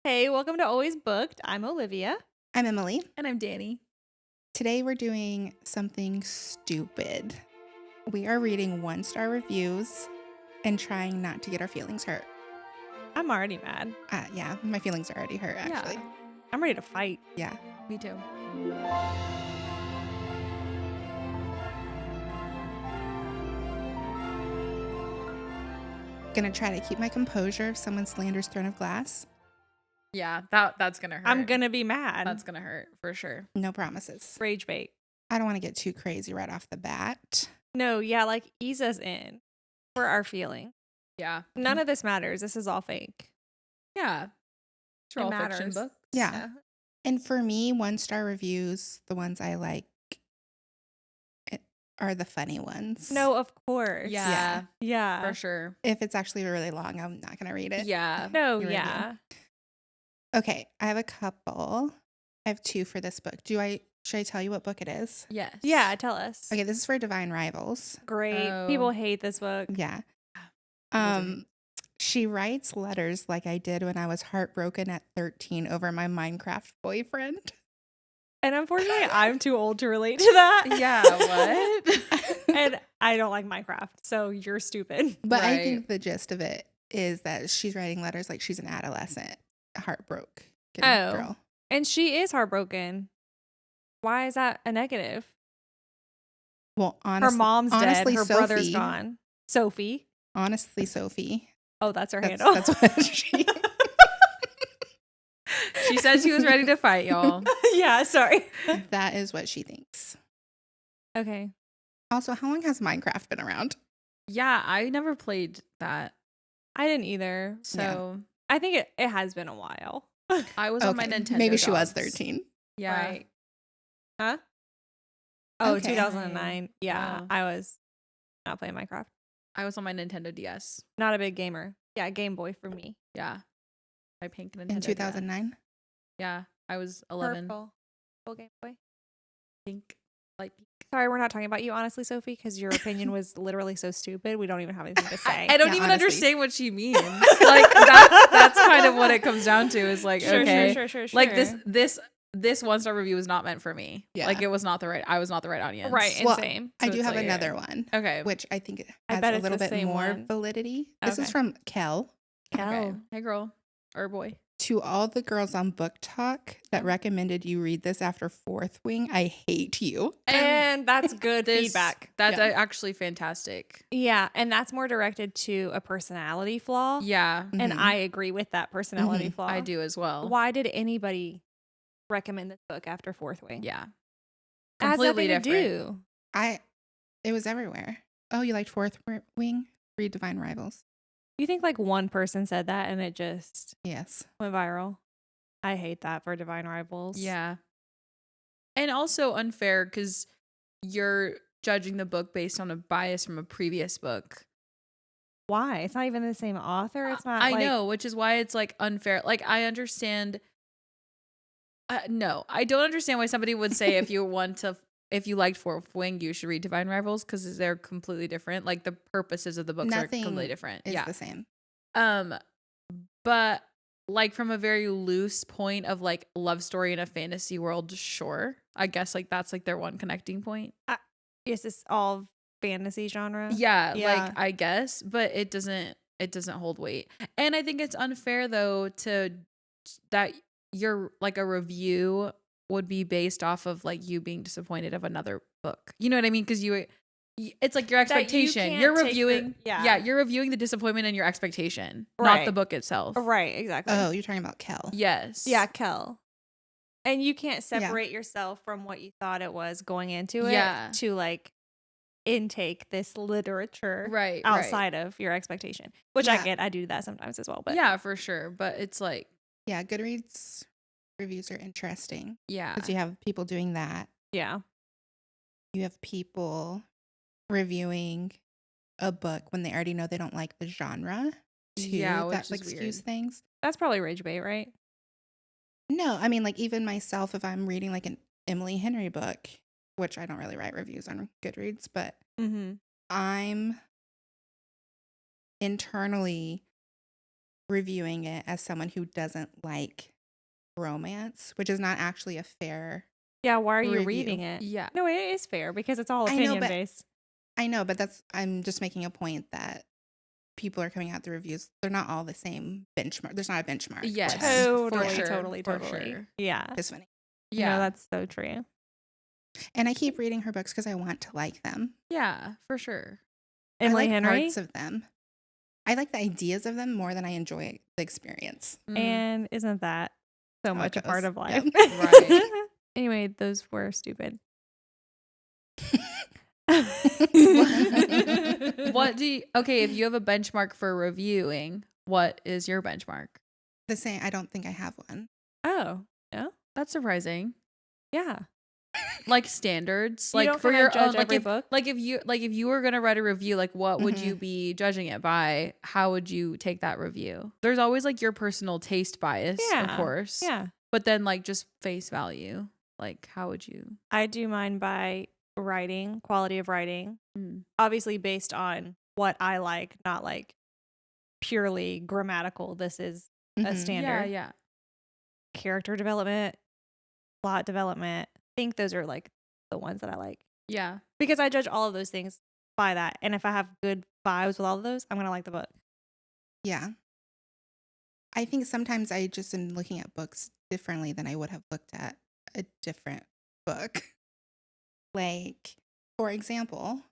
Hey, welcome to Always Booked. I'm Olivia. I'm Emily. And I'm Danny. Today we're doing something stupid. We are reading 1-star reviews and trying not to get our feelings hurt. I'm already mad. Yeah, my feelings are already hurt, actually. Yeah. I'm ready to fight. Yeah. Me too. Gonna try to keep my composure if someone slanders Throne of Glass. Yeah, that's gonna hurt. I'm going to be mad. That's gonna hurt for sure. No promises. Rage bait. I don't want to get too crazy right off the bat. No, yeah, like ease us in for our feeling. Yeah. None of this matters. This is all fake. Yeah. It's all fiction matters. books. Yeah. And for me, 1-star reviews, the ones I like are the funny ones. No, of course. Yeah. Yeah. For sure. If it's actually really long, I'm not gonna read it. Yeah. No, You're yeah. Okay, I have a couple. I have 2 for this book. Should I tell you what book it is? Yes. Yeah, tell us. Okay, this is for Divine Rivals. Great. Oh. People hate this book. Yeah. Those She writes letters like I did when I was heartbroken at 13 over my Minecraft boyfriend. And unfortunately, I'm too old to relate to that. Yeah, what? And I don't like Minecraft, so you're stupid. But I Right. think the gist of it is that she's writing letters like she's an adolescent, heartbroken Oh. girl. And she is heartbroken. Why is that a negative? Well, Her honestly, mom's dead. Her brother's Sophie- gone. Sophie. Honestly, Sophie. Oh, that's her That's, handle. that's what she. She said she was ready to fight, y'all. Yeah, sorry. That is what she thinks. Okay. Also, how long has Minecraft been around? Yeah, I never played that. I didn't either. So I think it has been a while. I was on my Okay, Nintendo. maybe she was dogs. 13. Yeah. Right. Huh? Oh, Okay. 2009. Yeah, Wow. I was not playing Minecraft. I was on my Nintendo DS. Not a big gamer. Yeah, Game Boy for me. Yeah. My pink Nintendo In DS. 2009? Yeah. I was 11. Purple. Full Game Boy. Pink. Light pink. Sorry, we're not talking about you, honestly, Sophie, because your opinion was literally so stupid. We don't even have anything to say. I don't Yeah, even honestly. understand what she means. Like that's kind of what it comes down to. Is like okay, Sure. like this 1-star review was not meant for me. Yeah. Like it was not the right. I was not the right audience. Right, and Well, same. I So do it's have like, another one, Okay. which I think it I has bet a it's little the bit same more one. validity. This is Okay. from Kel. Okay. Kel. Hey girl or boy. To all the girls on BookTok that recommended you read this after Fourth Wing, I hate you. And that's good This- feedback. That's Yeah. actually fantastic. Yeah, and that's more directed to a personality flaw. Yeah, And Mhm. I agree with that personality flaw. I do as well. Why did anybody recommend this book after Fourth Wing? Yeah. It has Completely nothing to different. do. It was everywhere. Oh, you liked Fourth Wing? Read Divine Rivals. You think like one person said that and it just Yes. went viral? I hate that for Divine Rivals. Yeah. And also unfair because you're judging the book based on a bias from a previous book. Why? It's not even the same author. It's not. I like, know, which is why it's like unfair. Like I understand. No, I don't understand why somebody would say if you liked Fourth Wing, you should read Divine Rivals because they're completely different. Like the purposes of the books Nothing are completely different. It's Yeah. the same. But like from a very loose point of like love story in a fantasy world, sure. I guess like that's like their one connecting point. Is this all fantasy genre? Yeah, Yeah. like I guess, but it doesn't hold weight. And I think it's unfair though to that your like a review would be based off of like you being disappointed of another book. You know what I mean? Because it's like your That you expectation. can't You're take reviewing the- you're reviewing the disappointment and your expectation, not Right. the book itself. Right, exactly. Oh, you're talking about Kel. Yes. Yeah, Kel. And you can't separate yourself from what you thought it was going into it Yeah. to like intake this literature Right. outside of your expectation. Which I Yeah. get. I do that sometimes as well. But Yeah, for sure. But it's like, Yeah, Goodreads reviews are interesting yeah. because you have people doing that. yeah. You have people reviewing a book when they already know they don't like the genre. Too, Yeah, which that is like skews weird. things. That's probably rage bait, right? No, I mean like even myself, if I'm reading like an Emily Henry book, which I don't really write reviews on Goodreads, but Mm-hmm. I'm internally reviewing it as someone who doesn't like romance, which is not actually a fair Yeah, why are you review. reading it? Yeah. No, it is fair because it's all I know, opinion but- based. I know, but I'm just making a point that people are coming out the reviews. They're not all the same benchmark. There's not a benchmark. Yes. list. Totally, for sure, totally, for totally. sure. Yeah. It's funny. Yeah. No, that's so true. And I keep reading her books because I want to like them. Yeah, for sure. Emily I like Henry. parts of them. I like the ideas of them more than I enjoy the experience. And isn't that so How it much a part goes. of life? Yep. Right. Anyway, those were stupid. What do you, okay, if you have a benchmark for reviewing, what is your benchmark? The same. I don't think I have one. Oh, no? That's surprising. Yeah. Like standards, You like don't for kinda your judge own, like every if, book? like if you were gonna write a review, like what would you Mhm. be judging it by? How would you take that review? There's always like your personal taste bias, of Yeah. course. Yeah. But then like just face value, like how would you? I do mine by writing, quality of writing, obviously based on what I like, not like purely grammatical. This is a Mhm. standard. Yeah. Character development, plot development. I think those are like the ones that I like Yeah. because I judge all of those things by that. And if I have good vibes with all of those, I'm going to like the book. Yeah. I think sometimes I just am looking at books differently than I would have looked at a different book. Like, for example,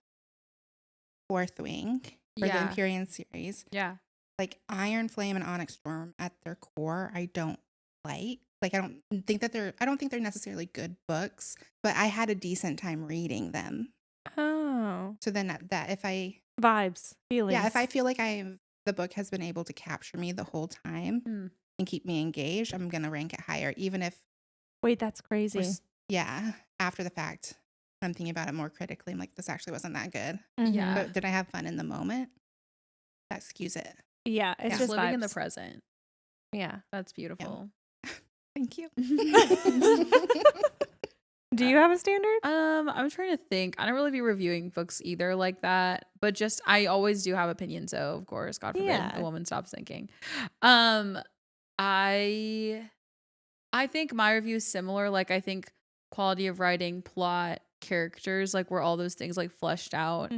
Fourth Wing for the Yeah. Empyrean series. Yeah. Like Iron Flame and Onyx Storm at their core, I don't like. Like I don't think they're necessarily good books, but I had a decent time reading them. Oh. So then that if I Vibes, feelings. yeah, if I feel like the book has been able to capture me the whole time and keep me engaged, I'm gonna rank it higher, even if Wait, that's crazy. after the fact, I'm thinking about it more critically. I'm like, this actually wasn't that good. Yeah. But did I have fun in the moment? That skews it. Yeah, it's Just just living in the vibes. present. Yeah. That's beautiful. Thank you. Do you have a standard? I'm trying to think. I don't really be reviewing books either like that, but just I always do have opinions. So of course, God forbid, Yeah. the woman stops thinking. I think my review is similar. Like I think quality of writing, plot, characters, like where all those things like fleshed out.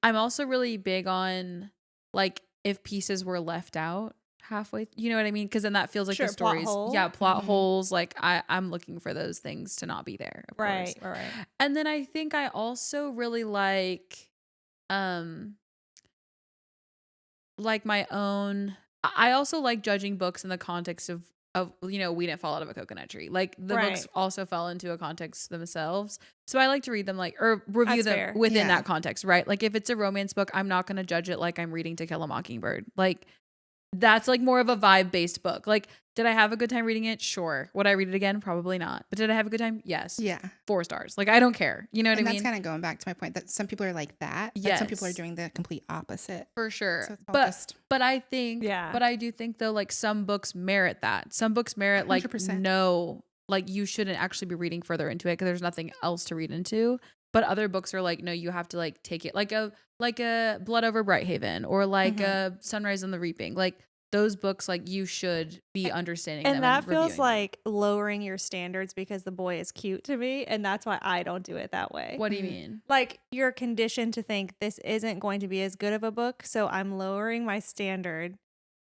I'm also really big on like if pieces were left out halfway, you know what I mean? Because then that feels like Sure, the plot stories, hole. plot Mhm. holes. Like I'm looking for those things to not be there, of course. Right. And then I think I also really like my own. I also like judging books in the context of we didn't fall out of a coconut tree. Like the books Right. also fell into a context themselves. So I like to read them or review That's them fair. within Yeah. that context, right? Like if it's a romance book, I'm not going to judge it like I'm reading To Kill a Mockingbird. Like that's like more of a vibe based book. Like did I have a good time reading it? Sure. Would I read it again? Probably not. But did I have a good time? Yes. Yeah. 4 stars. Like I don't care. You know what And I that's mean? kind of going back to my point that some people are like that, but some people are Yes. doing the complete opposite. For sure. So it's all but just but I think Yeah. but I do think though like some books merit that. Some books merit like 100%. no, like you shouldn't actually be reading further into it because there's nothing else to read into. But other books are like no, you have to like take it like a Blood Over Brighthaven or like a Sunrise on the Reaping. Like those books like you should be understanding them And that feels reviewing them. like lowering your standards because the boy is cute to me. And that's why I don't do it that way. What do you mean? Like you're conditioned to think this isn't going to be as good of a book. So I'm lowering my standard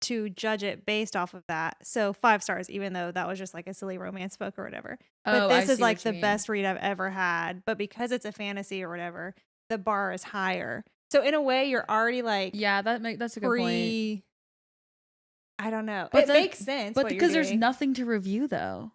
to judge it based off of that. So 5 stars, even though that was just like a silly romance book or whatever. But Oh, I this is see like what you the mean. best read I've ever had. But because it's a fantasy or whatever, the bar is higher. So in a way, you're already like Yeah, that's a good point. I don't know. But It then- makes sense. But what you're because there's doing. nothing to review though.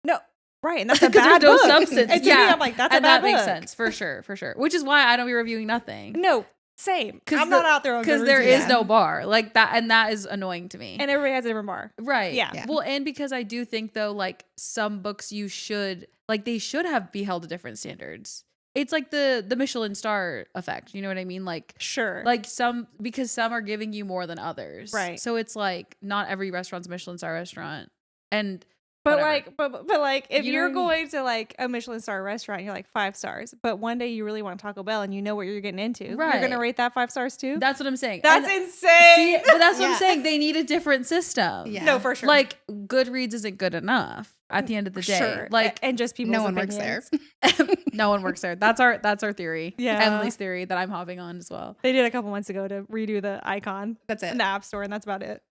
No, right. And that's a Because bad there's no book. substance. And to me, I'm like, that's a and bad that makes book. sense for sure. Which is why I don't be reviewing nothing. No, same. 'Cause I'm not out there on Because Goodreads there is yet. no bar like that, and that is annoying to me. And everybody has a different bar. Right. Yeah. Yeah. Well, and because I do think though, like some books you should like they should have be held to different standards. It's like the Michelin star effect. You know what I mean? Like Sure. because some are giving you more than others. Right. So it's like not every restaurant's a Michelin star restaurant. And But whatever. like if You know you're what I mean? going to like a Michelin star restaurant, you're like 5 stars. But one day you really want Taco Bell and you know what you're getting into. You're Right. gonna rate that 5 stars too? That's what I'm saying. That's And insane. see, but that's what Yeah. I'm saying. They need a different system. Yeah. No, for sure. Like Goodreads isn't good enough at the end of the day. Sure. Like and just people's No one works there. opinions. no one works there. That's our theory. Yeah. Emily's theory that I'm hopping on as well. They did a couple months ago to redo the icon That's it. in the app store, and that's about it.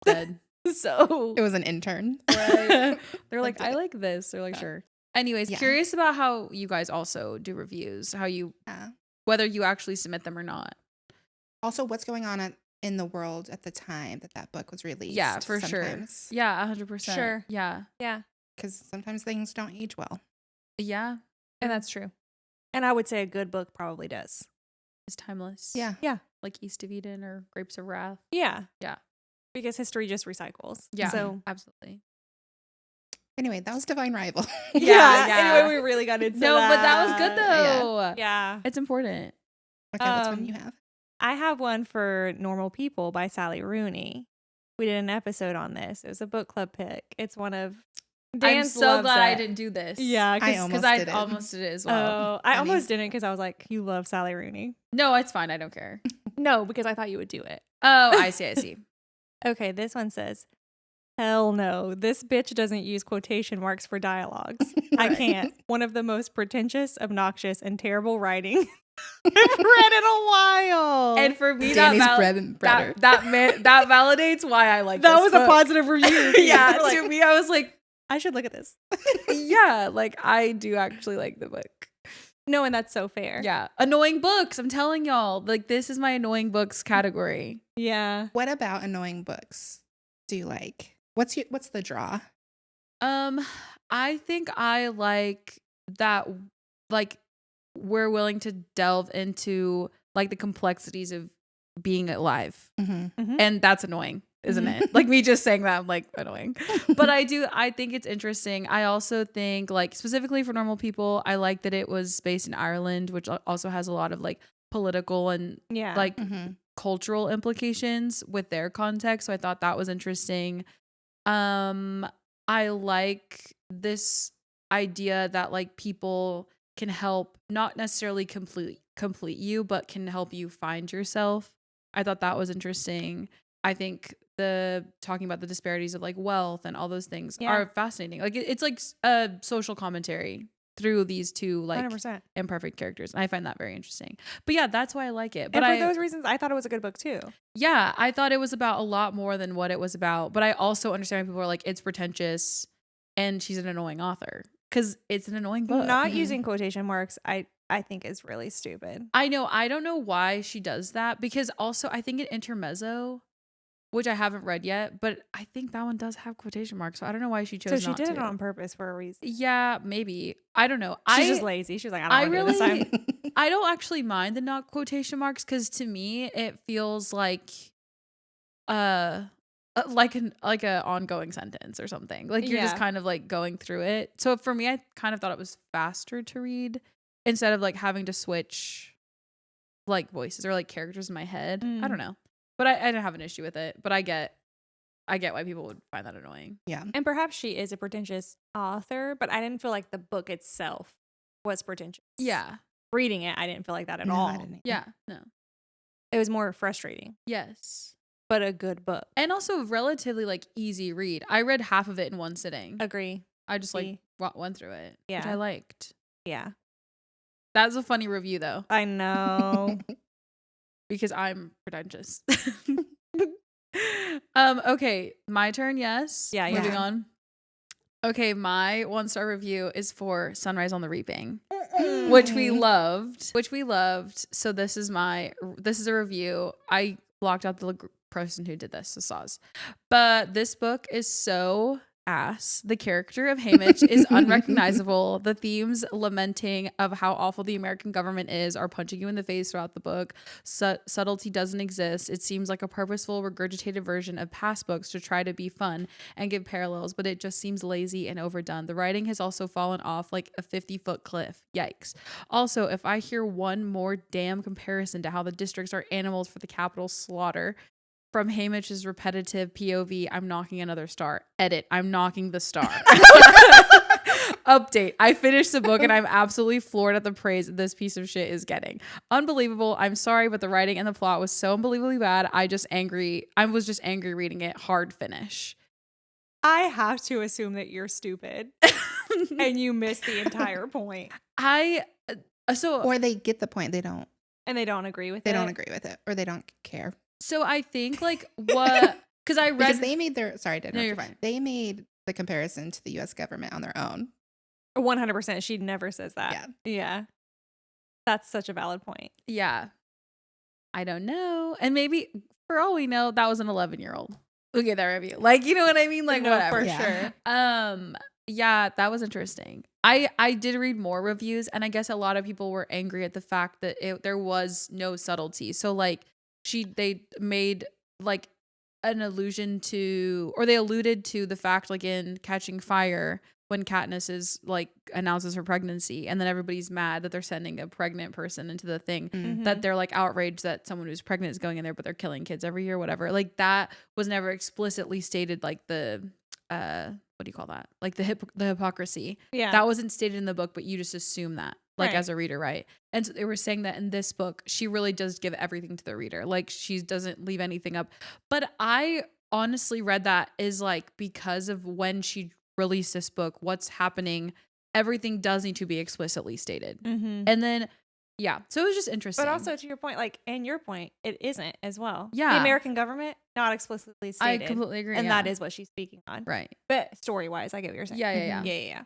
Dead. So It was an intern. Right. They're like, Did I it. like this. They're like, sure. Anyways, Yeah. curious about how you guys also do reviews, how you Yeah. whether you actually submit them or not. Also, what's going on in the world at the time that book was released? Yeah, for sure. sometimes. Yeah, 100%. Sure. Yeah. yeah, Because sometimes things don't age well. Yeah. and that's true. And I would say a good book probably does. It's timeless. Yeah. Like East of Eden or Grapes of Wrath. Yeah. Yeah. Because history just recycles. Yeah. So Absolutely. Anyway, that was Divine Rival. Yeah. Anyway, we really got into No, that. but that was good though. Yeah. It's important. Okay, what's one you have? I have one for Normal People by Sally Rooney. We did an episode on this. It was a book club pick. It's one of Dan's I'm so loves glad I it. didn't do this. Yeah, I almost Because I did it. almost did it as well. Oh, I I mean- almost didn't because I was like, you love Sally Rooney. No, it's fine. I don't care. No, because I thought you would do it. Oh, I see. I see. Okay, this one says, hell no, this bitch doesn't use quotation marks for dialogues. I Right. can't. One of the most pretentious, obnoxious, and terrible writing I've read in a while. And for me, Danny's that bread and butter. that validates why I like that this was book. a positive review. Yeah, You're like, to me, I was like, I should look at this. yeah, like I do actually like the book. No, and that's so fair. Yeah, annoying books. I'm telling y'all, like this is my annoying books category. Yeah. What about annoying books do you like? What's the draw? I think I like that. Like we're willing to delve into like the complexities of being alive, Mm-hmm. and that's annoying, isn't Mhm. it? Like me just saying that, I'm like annoying. But I think it's interesting. I also think like specifically for Normal People, I like that it was based in Ireland, which also has a lot of like political and Yeah. like Mm-hmm. cultural implications with their context. So I thought that was interesting. I like this idea that like people can help not necessarily complete you, but can help you find yourself. I thought that was interesting. I think the talking about the disparities of like wealth and all those things Yeah. are fascinating. Like it's like a social commentary through these two like 100%. imperfect characters. And I find that very interesting. But yeah, that's why I like it. But And for those reasons, I thought it was a good book too. yeah, I thought it was about a lot more than what it was about. But I also understand when people are like, it's pretentious and she's an annoying author because it's an annoying book. Not Mhm. using quotation marks, I think is really stupid. I know. I don't know why she does that because also I think in Intermezzo, which I haven't read yet, but I think that one does have quotation marks. So I don't know why she chose So she not did to. it on purpose for a reason. Yeah, maybe. I don't know. She's just lazy. She's like, I don't want to do this really- time. I don't actually mind the not quotation marks because to me it feels like like a ongoing sentence or something. Like you're just Yeah. kind of like going through it. So for me, I kind of thought it was faster to read instead of like having to switch like voices or like characters in my head. I Mm. don't know. But I didn't have an issue with it. But I get why people would find that annoying. Yeah. And perhaps she is a pretentious author, but I didn't feel like the book itself was pretentious. Yeah. Reading it, I didn't feel like that at No, all. I didn't. Yeah. No. It was more frustrating, Yes. but a good book. And also relatively like easy read. I read half of it in one sitting. Agree. I just like See. went through it, which Yeah. I liked. Yeah. That's a funny review though, I know. because I'm pretentious. Okay, my turn. Yes. Yeah, Moving yeah. on. Okay, my 1-star review is for Sunrise on the Reaping, Mm. which we loved. So this is a review. I blocked out the person who did this, so Saz. But this book is so ass. The character of Hamish is unrecognizable. The themes lamenting of how awful the American government is are punching you in the face throughout the book. Subtlety doesn't exist. It seems like a purposeful, regurgitated version of past books to try to be fun and give parallels, but it just seems lazy and overdone. The writing has also fallen off like a 50-foot cliff. Yikes. Also, if I hear one more damn comparison to how the districts are animals for the capital slaughter, from Hamish's repetitive POV, I'm knocking another star. Edit, I'm knocking the star. Update, I finished the book and I'm absolutely floored at the praise this piece of shit is getting. Unbelievable. I'm sorry, but the writing and the plot was so unbelievably bad. I was just angry reading it. Hard finish. I have to assume that you're stupid and you missed the entire point. Or they get the point. They don't agree with it. They don't agree with it, or they don't care. So I think like what, because I read. Because they made their, sorry, Dana. No, you're fine. They made the comparison to the U.S. government on their own. 100%. She never says that. Yeah. That's such a valid point. Yeah. I don't know. And maybe for all we know, that was an 11-year-old. Look at that review. Like, you know what I mean? Like, no, whatever. For sure. Yeah, that was interesting. I did read more reviews, and I guess a lot of people were angry at the fact that there was no subtlety. So like they made like an allusion to, or they alluded to the fact like in Catching Fire when Katniss is like announces her pregnancy, and then everybody's mad that they're sending a pregnant person into the thing, that they're like outraged that someone who's pregnant is going in there, but they're killing kids every year, whatever. Like that was never explicitly stated, like the what do you call that? Like the hypocrisy. Yeah. That wasn't stated in the book, but you just assume that, like Right. as a reader, right? And so they were saying that in this book, she really does give everything to the reader. Like she doesn't leave anything up. But I honestly read that is like because of when she released this book, what's happening, everything does need to be explicitly stated. And then, yeah. So it was just interesting. But also to your point, like, and your point, it isn't as well. Yeah. The American government, not explicitly stated. I completely agree. And yeah. that is what she's speaking on. Right. But story-wise, I get what you're saying. Yeah. Yeah.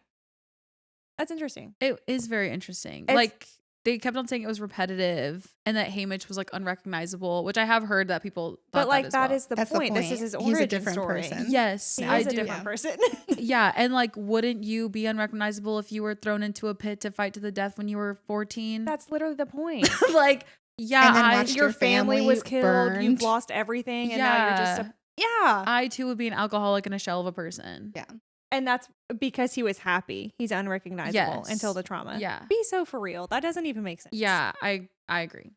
That's interesting. It is very interesting. It's- like they kept on saying it was repetitive and that Hamish was like unrecognizable, which I have heard that people thought But like that is the That's the point. This point. is his He's a origin different story. person. Yes, He I is a do. different person. Yeah, and like wouldn't you be unrecognizable if you were thrown into a pit to fight to the death when you were 14? That's literally the point. Like, yeah, And then watch Your family was killed. burned. You've lost everything, and now you're just I too would be an alcoholic and a shell of a person. Yeah. And that's because he was happy. He's unrecognizable Yes. until the trauma. Yeah. Be so for real. That doesn't even make sense. Yeah, I agree.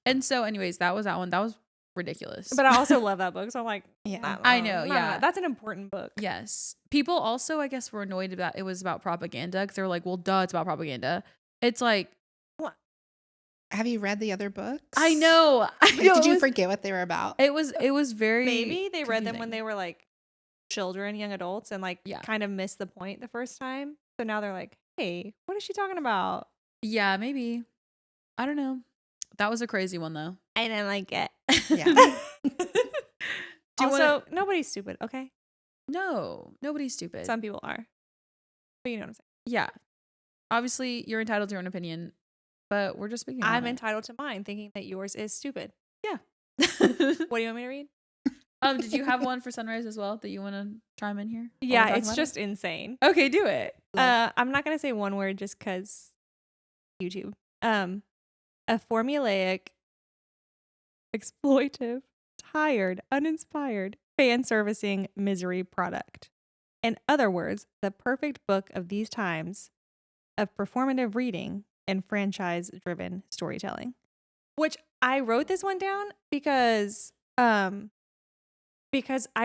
And so anyways, that was that one. That was ridiculous. But I also love that book. So I'm like, Yeah. I know, yeah. That's an important book. Yes. People also, I guess, were annoyed that it was about propaganda because they were like, well, duh, it's about propaganda. It's like, Have you read the other books? I know. Did you forget what they were about? It was very Maybe they read them when confusing. they were like children, young adults, and like kind of missed the point the first time. So now they're like, hey, what is she talking about? Yeah, maybe. I don't know. That was a crazy one though. I didn't like it. Yeah. Also, nobody's stupid, okay? No, nobody's stupid. Some people are. But you know what I'm saying. Yeah. Obviously, you're entitled to your own opinion, but we're just speaking. I'm entitled to mine, thinking that yours is stupid. Yeah. What do you want me to read? Did you have one for Sunrise as well that you want to chime in here? while we're Yeah, talking it's about just insane. it? Okay, do it. I'm not gonna say one word just because YouTube. A formulaic, exploitive, tired, uninspired, fan servicing misery product. In other words, the perfect book of these times of performative reading and franchise driven storytelling. Which I wrote this one down because I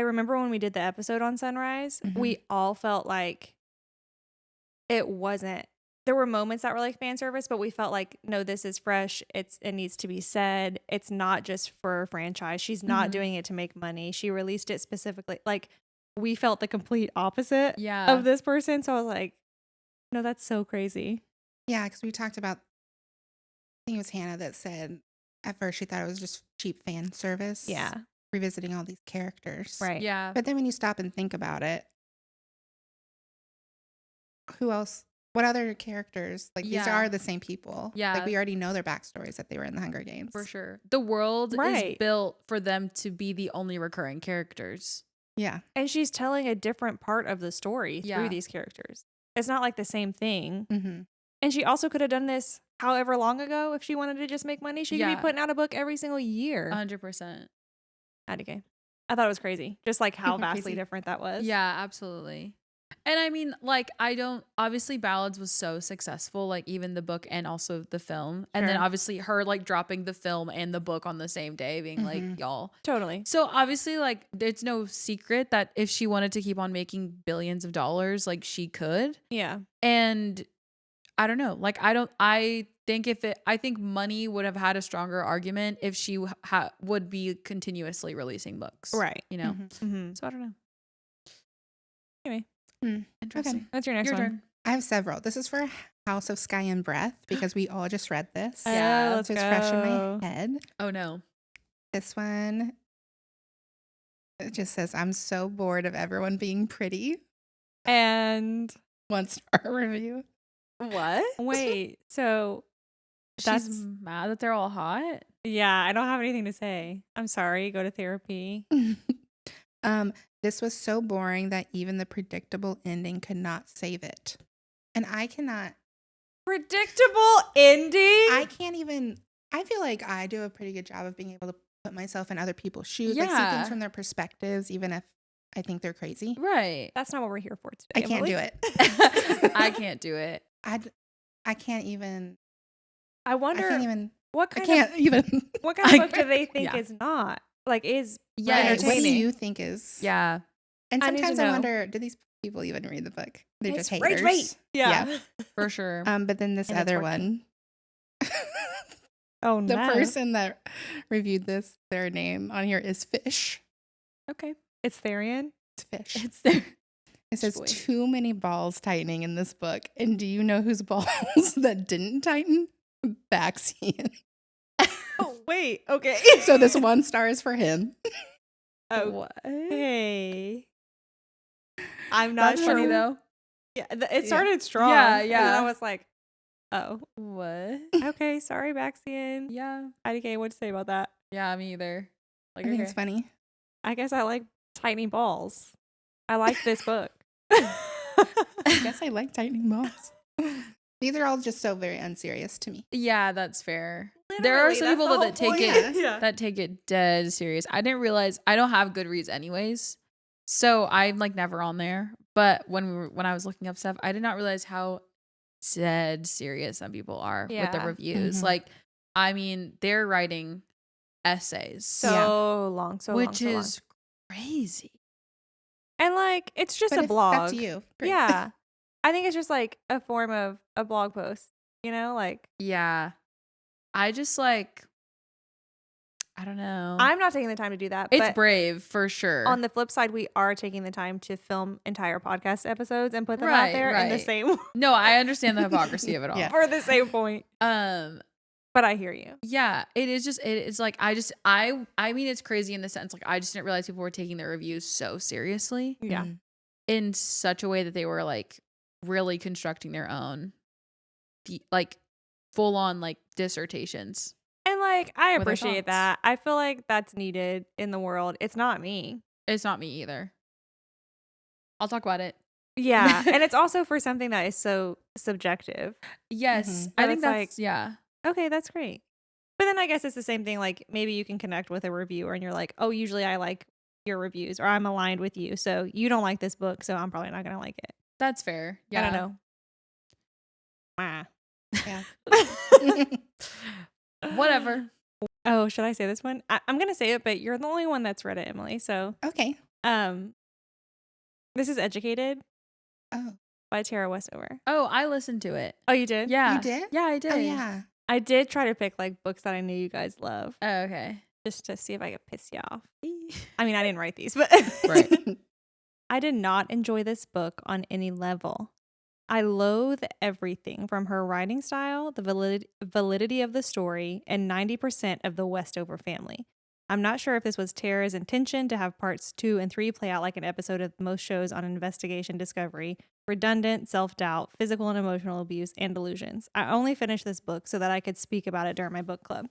remember when we did the episode on Sunrise, we all felt like it wasn't. There were moments that were like fan service, but we felt like, no, this is fresh. It needs to be said. It's not just for a franchise. She's not doing it to make money. She released it specifically. Like, we felt the complete opposite of this person. So I was like, no, that's so crazy. Yeah, because we talked about, I think it was Hannah that said at first she thought it was just cheap fan service. Yeah. Revisiting all these characters. Right. Yeah. But then when you stop and think about it, who else? What other characters? Like, these are the same people. Yeah. Like, we already know their backstories that they were in the Hunger Games. For sure. The world is Right. built for them to be the only recurring characters. Yeah. And she's telling a different part of the story through these characters. It's not like the same thing. Mm-hmm. And she also could have done this however long ago if she wanted to just make money. She could be putting out a book every single year. 100%. I thought it was crazy. Just like how Super vastly crazy. different that was. Yeah, absolutely. And I mean, like, obviously Ballads was so successful, like even the book and also the film. And then Sure. obviously her like dropping the film and the book on the same day being like, y'all. Totally. So obviously like it's no secret that if she wanted to keep on making billions of dollars, like she could. Yeah. And I don't know, like I think money would have had a stronger argument if she would be continuously releasing books. Right. You know? Mm-hmm. So I don't know. Anyway. Interesting. Okay. That's your next Your one. turn. I have several. This is for House of Sky and Breath because we all just read this. Yeah, let's So it's fresh in my head. Oh no. This one, it just says, I'm so bored of everyone being pretty. And 1-star review. What? wait, so She's that's mad that they're all hot. yeah, I don't have anything to say. I'm sorry. Go to therapy. This was so boring that even the predictable ending could not save it. And I cannot, Predictable ending. I can't even, I feel like I do a pretty good job of being able to put myself in other people's shoes, like see Yeah. things from their perspectives, even if I think they're crazy. Right. That's not what we're here for today. I can't Emily. do it. I can't do it. I can't even, I I wonder can't even, what I kind can't even. of what kind of I book do they think yeah. is not like is Yeah, Right, what do entertaining? you think is? Yeah. And I need to sometimes I know. wonder, do these people even read the book? They're It's just rage haters. bait. Yeah. Yeah. For sure. But then this And it's other working. one, Oh the no. person that reviewed this, their name on here is Fish. Okay. It's Therian. It's Fish. It's there. It says boy. too many balls tightening in this book. And do you know whose balls that didn't tighten? Baxian. Oh wait. Okay. So this 1 star is for him. What? Okay. I'm not That's sure. funny though. Yeah, it started strong. Yeah, And then I yeah. was like, oh, What? okay. Sorry, Baxian. Yeah. IDK, what to say about that? Yeah, me either. I Like, think okay. it's funny. I guess I like tiny balls. I like this book. I guess I like tightening balls. These are all just so very unserious to me. Yeah, that's fair. There are Literally, some that's people the that take whole it point. Yeah. that take it dead serious. I didn't realize I don't have Goodreads anyways, so I'm like never on there. But when I was looking up stuff, I did not realize how dead serious some people are with the Yeah. reviews. Mhm. Like, I mean, they're writing essays, So long, so long, which so long. is crazy. And like it's just But a if blog. that's you. Great. Yeah. I think it's just like a form of a blog post, you know? Like Yeah, I just like I don't know. I'm not taking the time to do that. It's but brave for sure. on the flip side, we are taking the time to film entire podcast episodes and put them out Right, there in the right. same No, I understand the hypocrisy of it all. Yeah. for the same point. But I hear you. Yeah, it is just it's like I mean it's crazy in the sense like I just didn't realize people were taking their reviews so seriously Yeah. Mhm. in such a way that they were like really constructing their own like full on like dissertations. And like I What are their appreciate thoughts? that. I feel like that's needed in the world. It's not me. It's not me either. I'll talk about it. Yeah. And it's also for something that is so subjective. Yes, Mhm. I But think it's that's like- yeah. Okay, that's great. But then I guess it's the same thing. Like maybe you can connect with a reviewer and you're like, oh, usually I like your reviews or I'm aligned with you. So you don't like this book. So I'm probably not going to like it. That's fair. Yeah. I don't know. Wah. Yeah. Whatever. Oh, should I say this one? I'm going to say it, but you're the only one that's read it, Emily. So Okay. this is Educated Oh. by Tara Westover. Oh, I listened to it. Oh, you did? Yeah. You did? Yeah, I did. Oh, yeah. I did try to pick like books that I knew you guys love Oh, okay. just to see if I could piss you off. I mean, I didn't write these, but Right. I did not enjoy this book on any level. I loathe everything from her writing style, the validity of the story, and 90% of the Westover family. I'm not sure if this was Tara's intention to have parts 2 and 3 play out like an episode of most shows on investigation discovery, redundant, self-doubt, physical and emotional abuse, and delusions. I only finished this book so that I could speak about it during my book club.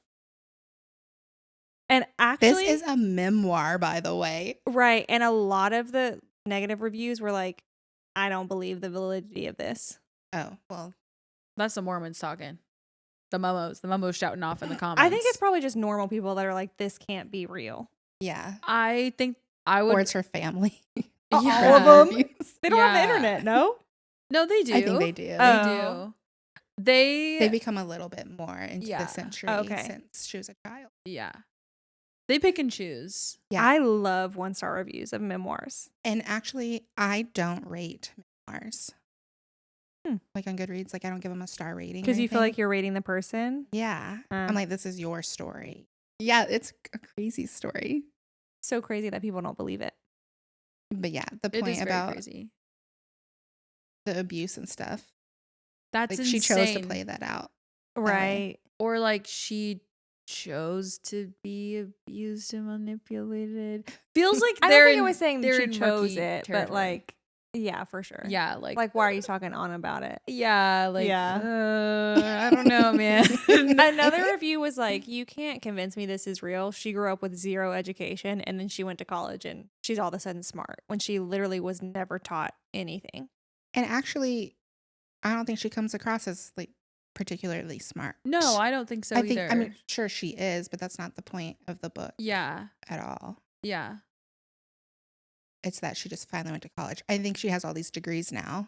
And actually, This is a memoir, by the way. right, and a lot of the negative reviews were like, I don't believe the validity of this. Oh, well. That's the Mormons talking. The momos shouting off in the comments. I think it's probably just normal people that are like, this can't be real. Yeah. I think I would Or it's her family. All Yeah. of them? reviews. They don't have the Yeah. internet, no? No, they do. I think they do. They Oh. do. They They've become a little bit more into Yeah. the century Okay. since she was a child. yeah. They pick and choose. Yeah. I love 1-star reviews of memoirs. And actually, I don't rate memoirs. Hmm. Like on Goodreads, like I don't give them a star rating. Because or you feel like anything. you're rating the person. Yeah. Uh. I'm like, this is your story. Yeah, it's a crazy story. So crazy that people don't believe it. But yeah, the It is point very about crazy. the abuse and stuff. That's Like insane. she chose to play that out. Right. Or like she chose to be abused and manipulated. Feels like I they're don't think in, it was saying they're she in chose murky it, but territory. like, yeah, for sure. yeah, like Like, why are you talking on about it? yeah, like Yeah. I don't know, man. Another review was like, you can't convince me this is real. She grew up with 0 education and then she went to college and she's all of a sudden smart when she literally was never taught anything. And actually, I don't think she comes across as like particularly smart. No, I don't think so I think either. I'm sure she is, but that's not the point of the book yeah, at all. yeah, It's that she just finally went to college. I think she has all these degrees now.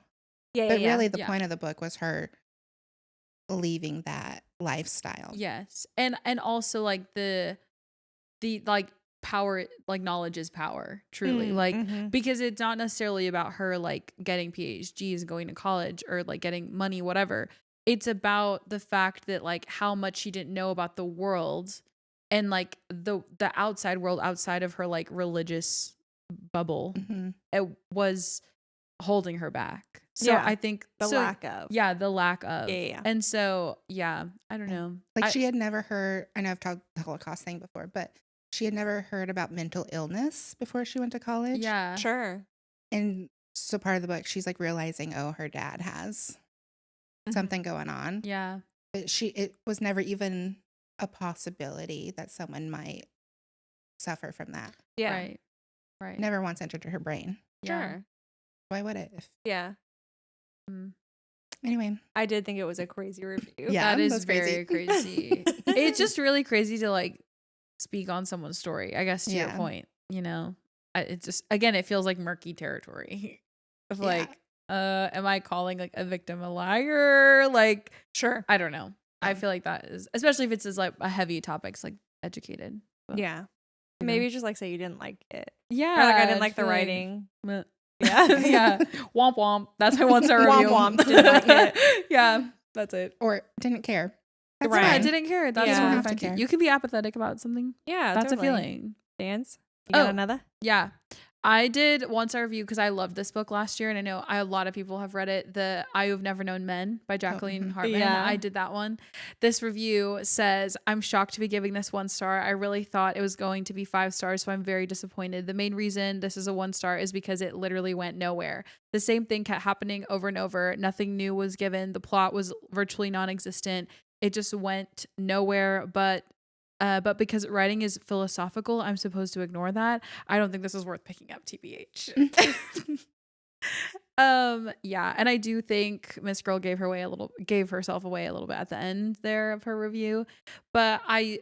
Yeah, But really, the Yeah. point of the book was her leaving that lifestyle. yes, and also like the like power, like knowledge is power, truly, like Mhm. because it's not necessarily about her like getting PhDs and going to college or like getting money, whatever. It's about the fact that like how much she didn't know about the world and like the outside world outside of her like religious bubble. Mhm. It was holding her back. So Yeah, I think the so, lack of. yeah, the lack of. Yeah. And so yeah, I don't know. Like she had never heard, I know I've talked the Holocaust thing before, but she had never heard about mental illness before she went to college. Yeah. Sure. And so part of the book, she's like realizing, oh, her dad has Mhm. something going on. Yeah. But it was never even a possibility that someone might suffer from that. Yeah. Right. Right. Never once entered her brain. Yeah. Sure. Why would it? Yeah. Mm. Anyway, I did think it was a crazy review. Yeah, That is that's very crazy. It's just really crazy to like speak on someone's story, I guess, to your Yeah. point, you know. It just, again, it feels like murky territory of like am I calling like a victim a liar? Like, Sure. I don't know. I Yeah. feel like that is, especially if it's as like a heavy topics like educated. But, Yeah. you know. Maybe just like say you didn't like it. Yeah. Or like I didn't like the feel writing. meh. Yeah. Yeah. Womp womp. That's my 1-star Womp review. womp. Didn't like it. Yeah. That's it. or didn't care. That's Right. Yeah, I fine. didn't care. That's Yeah. totally Have to fine too. care. You can be apathetic about something. Yeah. That's totally. a feeling. Dance. You got Oh. another? Yeah. I did 1-star review because I loved this book last year, and I know a lot of people have read it. The I Who Have Never Known Men by Jacqueline mhm. Hartman. Yeah. I did that one. This review says, I'm shocked to be giving this 1 star. I really thought it was going to be 5 stars, so I'm very disappointed. The main reason this is a 1 star is because it literally went nowhere. The same thing kept happening over and over. Nothing new was given. The plot was virtually non-existent. It just went nowhere, but because writing is philosophical, I'm supposed to ignore that. I don't think this is worth picking up, TBH. Yeah, and I do think Miss Girl gave herself away a little bit at the end there of her review. But I,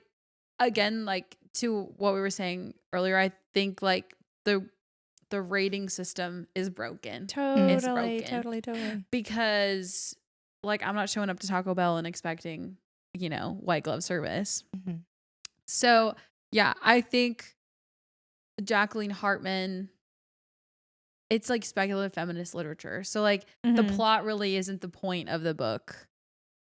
again, like to what we were saying earlier, I think like the rating system is broken. It's Totally. broken. Totally. Because like I'm not showing up to Taco Bell and expecting, white glove service. Mhm. So yeah, I think Jacqueline Hartman, it's like speculative feminist literature. So like the Mhm. plot really isn't the point of the book.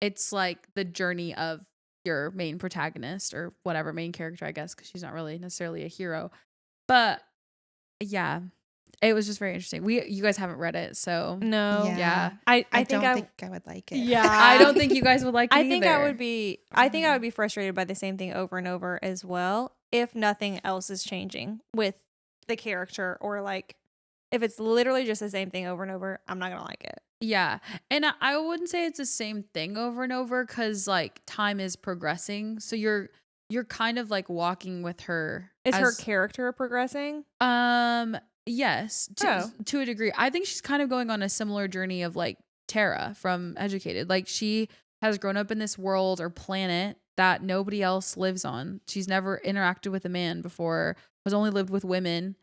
It's like the journey of your main protagonist or whatever main character, I guess, because she's not really necessarily a hero. But yeah, it was just very interesting. You guys haven't read it, so No. Yeah. I I think don't think I would like it. Yeah. I don't think you guys would like it I think I either. would be frustrated by the same thing over and over as well if nothing else is changing with the character, or like if it's literally just the same thing over and over, I'm not going to like it. Yeah. And I wouldn't say it's the same thing over and over because like time is progressing. So you're kind of like walking with her. Is her as- character progressing? Yes, to a degree. I think she's kind of going on a similar journey of like Tara from Educated. Like she has grown up in this world or planet that nobody else lives on. She's never interacted with a man before, has only lived with women.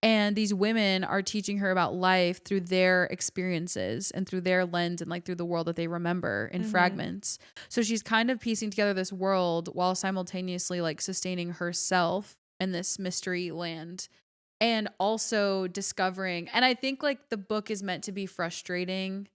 And these women are teaching her about life through their experiences and through their lens and like through the world that they remember in fragments. So she's kind of piecing together this world while simultaneously like sustaining herself in this mystery land and also discovering. And I think like the book is meant to be frustrating,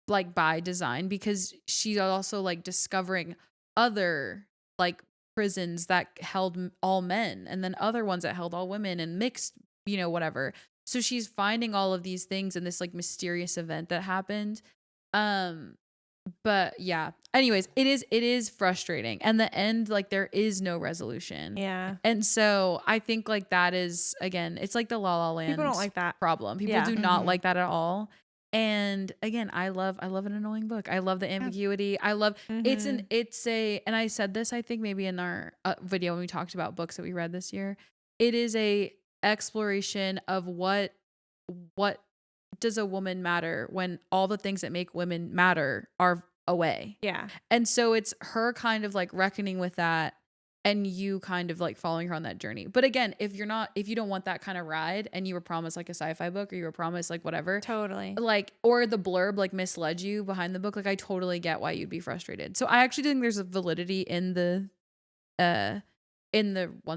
like by design, because she's also like discovering other like prisons that held all men and then other ones that held all women and mixed, you know, whatever. So she's finding all of these things in this like mysterious event that happened. But yeah, anyways, it is frustrating. And the end, like there is no resolution. Yeah. And so I think like that is, again, it's like the La La Land People don't like that problem. People do not like that at all. And again, I love an annoying book. I love the ambiguity. I love and I said this, I think maybe in our video when we talked about books that we read this year, it is a exploration of what does a woman matter when all the things that make women matter are away. Yeah. And so it's her kind of like reckoning with that and you kind of like following her on that journey. But again, if you don't want that kind of ride and you were promised like a sci-fi book or you were promised like whatever, Totally. like, or the blurb like misled you behind the book, like I totally get why you'd be frustrated. So I actually think there's a validity in the 1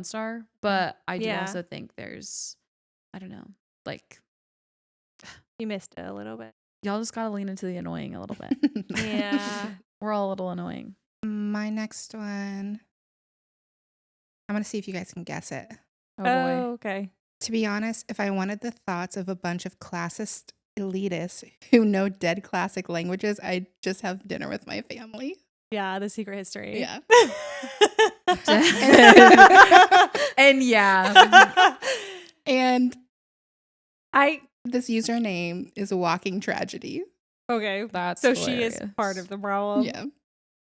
star, but I do also think there's, I don't know, like you missed it a little bit. y'all just gotta lean into the annoying a little bit. Yeah. We're all a little annoying. My next one, I'm going to see if you guys can guess it. Oh boy. Okay. To be honest, if I wanted the thoughts of a bunch of classist elitists who know dead classic languages, I'd just have dinner with my family. Yeah, The Secret History. Yeah. And yeah. And this username is a walking tragedy. Okay. That's so hilarious. she is part of the problem. Yeah.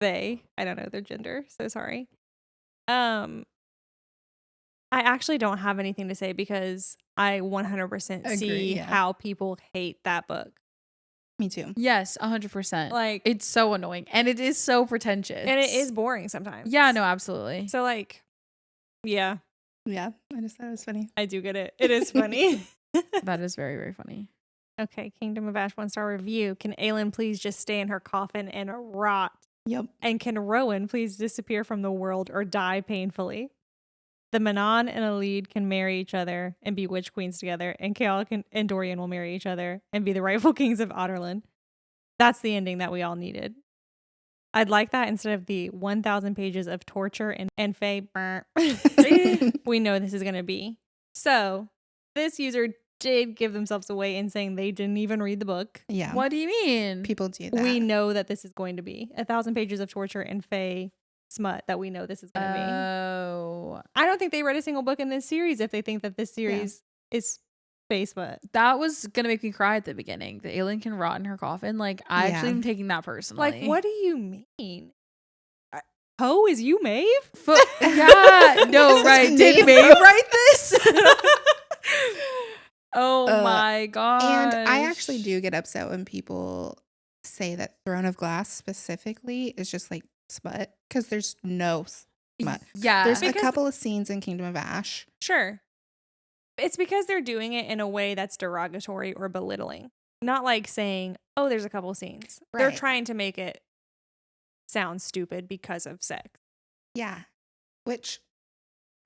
They. I don't know their gender. So sorry. I actually don't have anything to say because I 100% see how people hate that book. Me too. Yes, 100%. Like, it's so annoying and it is so pretentious. And it is boring sometimes. Yeah, no, absolutely. So like, yeah. Yeah, I just thought it was funny. I do get it. It is funny. That is very, very funny. Okay, Kingdom of Ash 1-star review. Can Aelin please just stay in her coffin and rot? Yep. And can Rowan please disappear from the world or die painfully? The Manon and Alid can marry each other and be witch queens together, and Keal and Dorian will marry each other and be the rightful kings of Otterland. That's the ending that we all needed. I'd like that instead of the 1,000 pages of torture and Faye. We know this is going to be. So this user did give themselves away in saying they didn't even read the book. Yeah. What do you mean? People do that. We know that this is going to be 1,000 pages of torture and Faye smut that we know this is going to be. Oh. I don't think they read a single book in this series if they think that this series is Faye smut. That was going to make me cry at the beginning. The Aelin can rot in her coffin. Like, I actually am taking that personally. Like, what do you mean? Poe is you, Maeve? Yeah. No, right. Did Maeve write this? Oh my god. And I actually do get upset when people say that Throne of Glass specifically is just like smut because there's no smut. Yeah. There's a couple of scenes in Kingdom of Ash. Sure. It's because they're doing it in a way that's derogatory or belittling. Not like saying, oh, there's a couple of scenes. Right. They're trying to make it sound stupid because of sex. Yeah. Which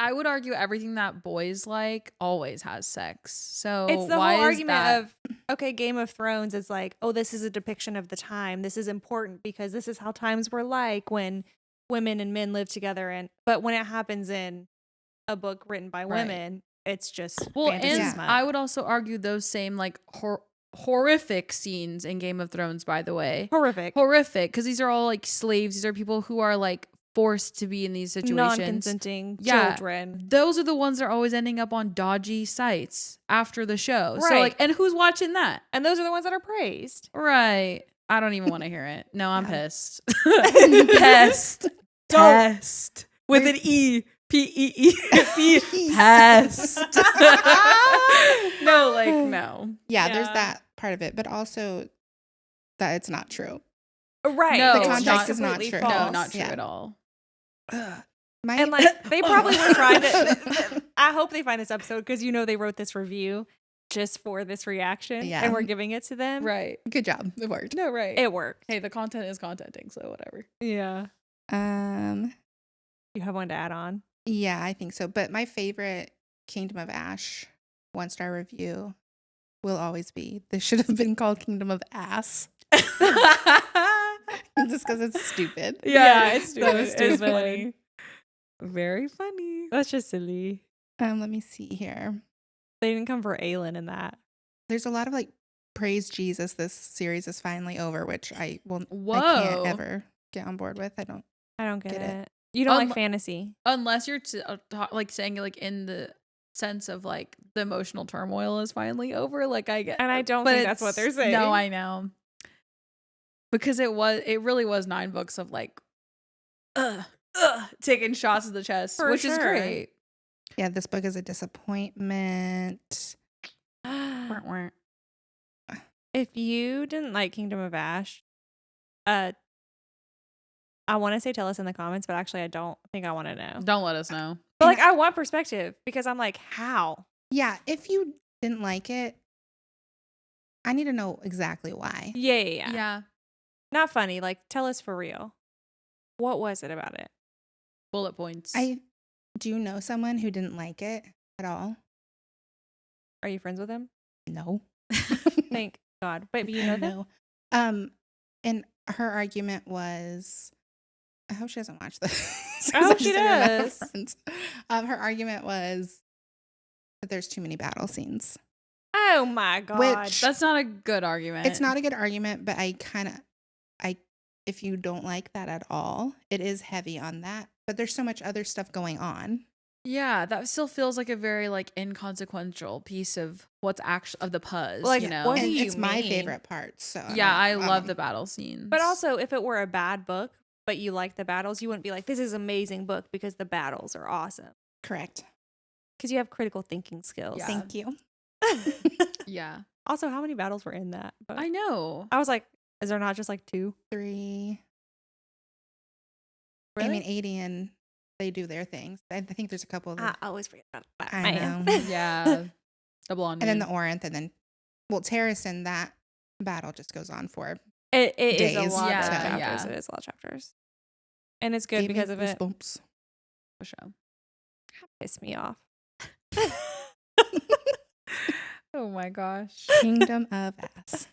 I would argue everything that boys like always has sex. So it's the why whole argument that? of, okay, Game of Thrones is like, oh, this is a depiction of the time. This is important because this is how times were like when women and men lived together. But when it happens in a book written by women, it's just fantasy smut. I would also argue those same like horrific scenes in Game of Thrones, by the way. Horrific. Because these are all like slaves. These are people who are like forced to be in these situations. Non-consenting children. Those are the ones that are always ending up on dodgy sites after the show. Right. So like, and who's watching that? And those are the ones that are praised. Right. I don't even want to hear it. No, I'm pissed. Pissed. Pissed. With an E. P-E-E. Pissed. No, like, no. Yeah, there's that part of it, but also that it's not true. Right. No, the context is not true. False. No, not true at all. And like they probably were trying to. I hope they find this episode because they wrote this review just for this reaction, Yeah. and we're giving it to them. Right. Good job. It worked. No, right. It worked. Hey, the content is contenting, so whatever. Yeah. You have one to add on? Yeah, I think so. But my favorite Kingdom of Ash 1-star review will always be, this should have been called Kingdom of Ass. Just because it's stupid. Yeah, it's That was stupid. It's stupid. funny. Very funny. That's just silly. Let me see here. They didn't come for Aelin in that. There's a lot of like, praise Jesus, this series is finally over, which I can't Whoa. ever get on board with. I don't get Get it. it. You don't like fantasy. Unless you're like saying like in the sense of like the emotional turmoil is finally over. Like I get, And I don't but think that's what they're saying. No, I know. Because it really was 9 books of like, taking shots to the chest, For which is sure. great. Yeah, this book is a disappointment. If you didn't like Kingdom of Ash, I want to say tell us in the comments, but actually I don't think I want to know. Don't let us know. But like I want perspective because I'm like, how? Yeah, if you didn't like it, I need to know exactly why. Yeah. Yeah. Not funny. Like tell us for real. What was it about it? Bullet points. I do know someone who didn't like it at all. Are you friends with him? No. Thank God. But you know them? No. And her argument was, I hope she doesn't watch this. I hope she She's gonna have does. friends. Her argument was that there's too many battle scenes. Oh my God. Which- That's not a good argument. It's not a good argument, but if you don't like that at all, it is heavy on that. But there's so much other stuff going on. Yeah, that still feels like a very like inconsequential piece of what's actually of the puzz. Like, you know? what do And you it's my mean? favorite part. So Yeah, I don't- love the battle scenes. But also, if it were a bad book, but you like the battles, you wouldn't be like, this is an amazing book because the battles are awesome. Correct. Because you have critical thinking skills. Yeah. Thank you. yeah, Also, how many battles were in that book? I know. I was like, is there not just like 2? 3. Really? I mean, 80 and they do their things. I think there's a couple of them. I always forget about that. I man. know. Yeah, the blonde. And then the Orinth, and then, Terrace in that battle just goes on for It is a Days. lot Yeah, of chapters. yeah. It is a lot of chapters. And it's good gave me because of it. goosebumps. for sure. Pissed me off. Oh my gosh. Kingdom of Ass.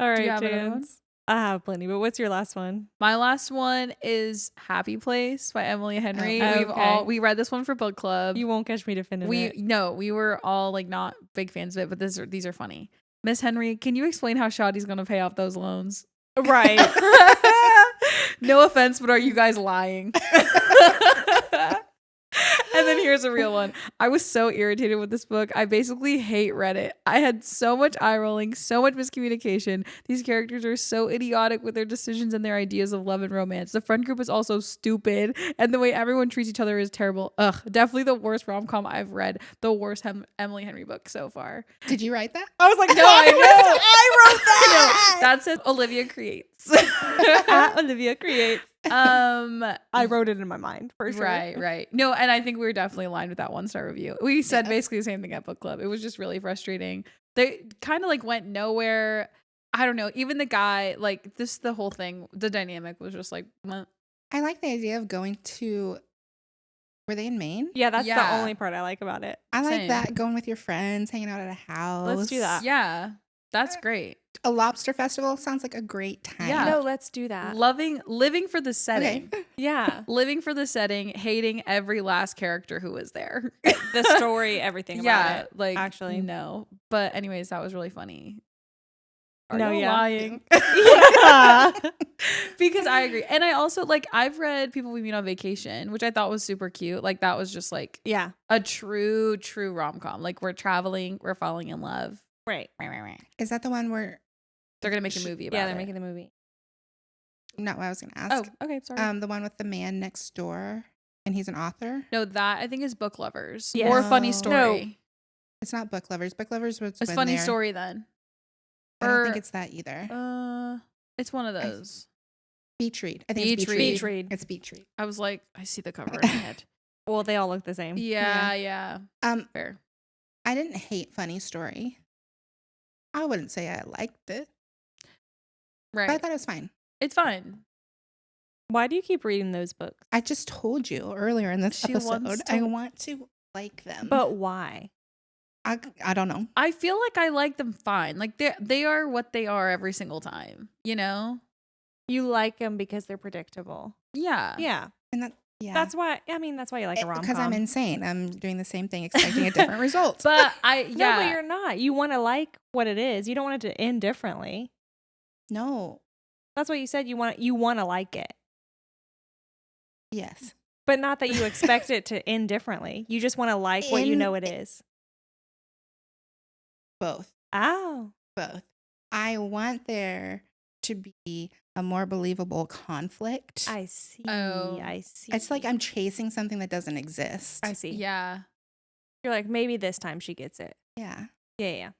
All right, Do you have another one? Chance. I have plenty, but what's your last one? My last one is Happy Place by Emily Henry. Oh, okay. We read this one for book club. You won't catch me defending it. We were all like not big fans of it, but these are funny. Miss Henry, can you explain how Shadi's gonna pay off those loans? Right. No offense, but are you guys lying? And then here's a real one. I was so irritated with this book. I basically hate Reddit. I had so much eye rolling, so much miscommunication. These characters are so idiotic with their decisions and their ideas of love and romance. The friend group is also stupid, and the way everyone treats each other is terrible. Ugh, definitely the worst rom-com I've read. The worst Emily Henry book so far. Did you write that? I was like, No, I know. I wrote that. That's it. Olivia creates. At Olivia Creates. I I wrote it in my mind for sure. Right. No, and I think we were definitely aligned with that 1-star review. We said Yeah. basically the same thing at book club. It was just really frustrating. They kind of like went nowhere. I don't know. Even the guy, like the whole thing, the dynamic was just like, meh. I like the idea of going to, were they in Maine? Yeah, that's Yeah. the only part I like about it. I like Same. that, going with your friends, hanging out at a house. Let's do that. Yeah, that's great. A lobster festival sounds like a great time. Yeah. No, let's do that. Living for the setting. Okay. Yeah. Living for the setting, hating every last character who was there. The story, everything about Yeah, it. like actually. no. But anyways, that was really funny. Are No, y'all yeah. lying? Yeah. Because I agree. And I also like I've read People We Meet on Vacation, which I thought was super cute. Like that was just like Yeah. a true rom-com. Like we're traveling, we're falling in love. Right. Is that the one where, They're gonna make a movie about Yeah, they're it. making the movie. not what I was going to ask. Oh, okay, sorry. The one with the man next door and he's an author? No, that I think is Book Lovers. Yes. Or Funny No. Story. It's not Book Lovers. Book Lovers was It's when Funny they're- Story then. I don't Or- think it's that either. It's one of those. Beach read. I think it's Beach beach read. read. Beach read. It's beach read. I was like, I see the cover in my head. Well, they all look the same. Yeah. Fair. I didn't hate Funny Story. I wouldn't say I liked it, Right. but I thought it was fine. It's fine. Why do you keep reading those books? I just told you earlier in this She episode, wants to- I want to like them. But why? I don't know. I feel like I like them fine. Like they are what they are every single time, you know? You like them because they're predictable. Yeah. Yeah. And That's why that's why you like a rom-com. Because I'm insane. I'm doing the same thing, expecting a different result. But No, but you're not. You want to like what it is. You don't want it to end differently. No. That's what you said. You want to like it. Yes. But not that you expect it to end differently. You just want to like what you know it is. Both. Oh. Both. I want there to be a more believable conflict. I see. Oh. I see. It's like I'm chasing something that doesn't exist. I see. Yeah. You're like, maybe this time she gets it. Yeah. Yeah.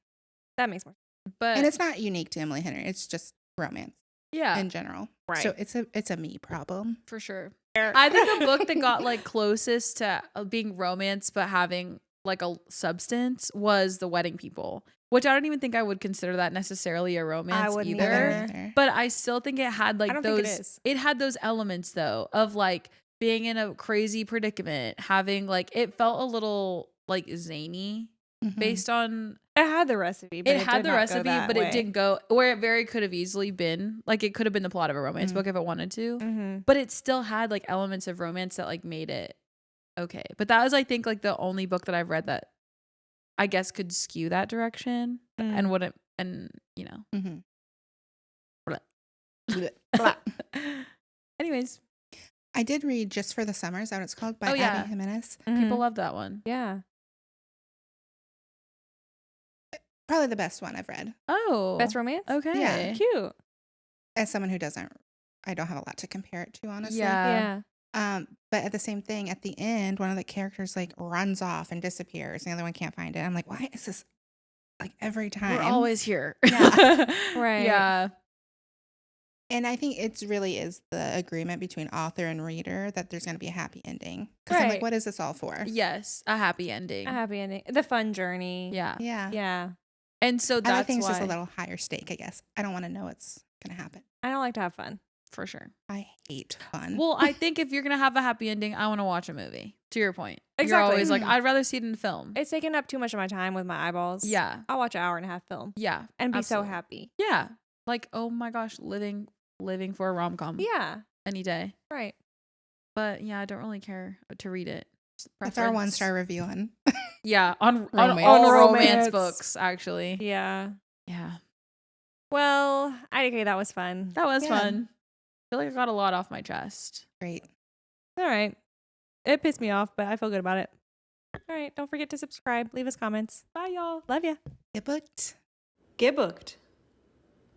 That makes more sense. But And it's not unique to Emily Henry. It's just romance yeah, in general. Right. So it's a me problem. for sure. I think the book that got like closest to being romance but having like a substance was The Wedding People, which I don't even think I would consider that necessarily a romance wouldn't either. either. But I still think it had like I don't those think it is. it had those elements though of like being in a crazy predicament, having like it felt a little like zany Mhm. based on It had the recipe. But it had did the not go recipe, that but way. it didn't go where it very could have easily been. Like it could have been the plot of a romance Mhm. book if it wanted to. Mm-hmm. But it still had like elements of romance that like made it okay. But that was I think like the only book that I've read that I guess could skew that direction and wouldn't and you know. Mhm. Bleh. Bleh. Anyways, I did read Just for the Summer. Is that what it's called? By Oh, yeah. Abby Jimenez. people love that one. Yeah. Probably the best one I've read. Oh. Best romance? Okay. Yeah. Cute. As someone who I don't have a lot to compare it to, honestly. Yeah. Yeah. But at the same thing, at the end, one of the characters like runs off and disappears, and the other one can't find it. I'm like, why is this like every time? We're always here. Yeah. Right. Yeah. And I think it's really is the agreement between author and reader that there's going to be a happy ending. Because I'm like, Right. what is this all for? Yes. A happy ending. A happy ending. The fun journey. Yeah. Yeah. Yeah. And so I that's like things why, just a little higher stake, I guess. I don't want to know what's going to happen. I don't like to have fun. for sure. I hate fun. Well, I think if you're gonna have a happy ending, I want to watch a movie. To your point, You're Exactly. always like, Mhm. I'd rather see it in film. It's taking up too much of my time with my eyeballs. Yeah, I'll watch an hour and a half film yeah, and be absolutely. so happy. Yeah, like oh my gosh, living for a rom com. Yeah. Any day. Right. But yeah, I don't really care to read it. Just That's our preference. 1-star review on. Yeah, on Romance. all On romance romance. books actually. Yeah. Yeah, Well, I agree. That was fun. that was Yeah. fun. I feel like I got a lot off my chest. Great. All right. It pissed me off, but I feel good about it. All right. Don't forget to subscribe. Leave us comments. Bye, y'all. Love ya. Get booked. Get booked.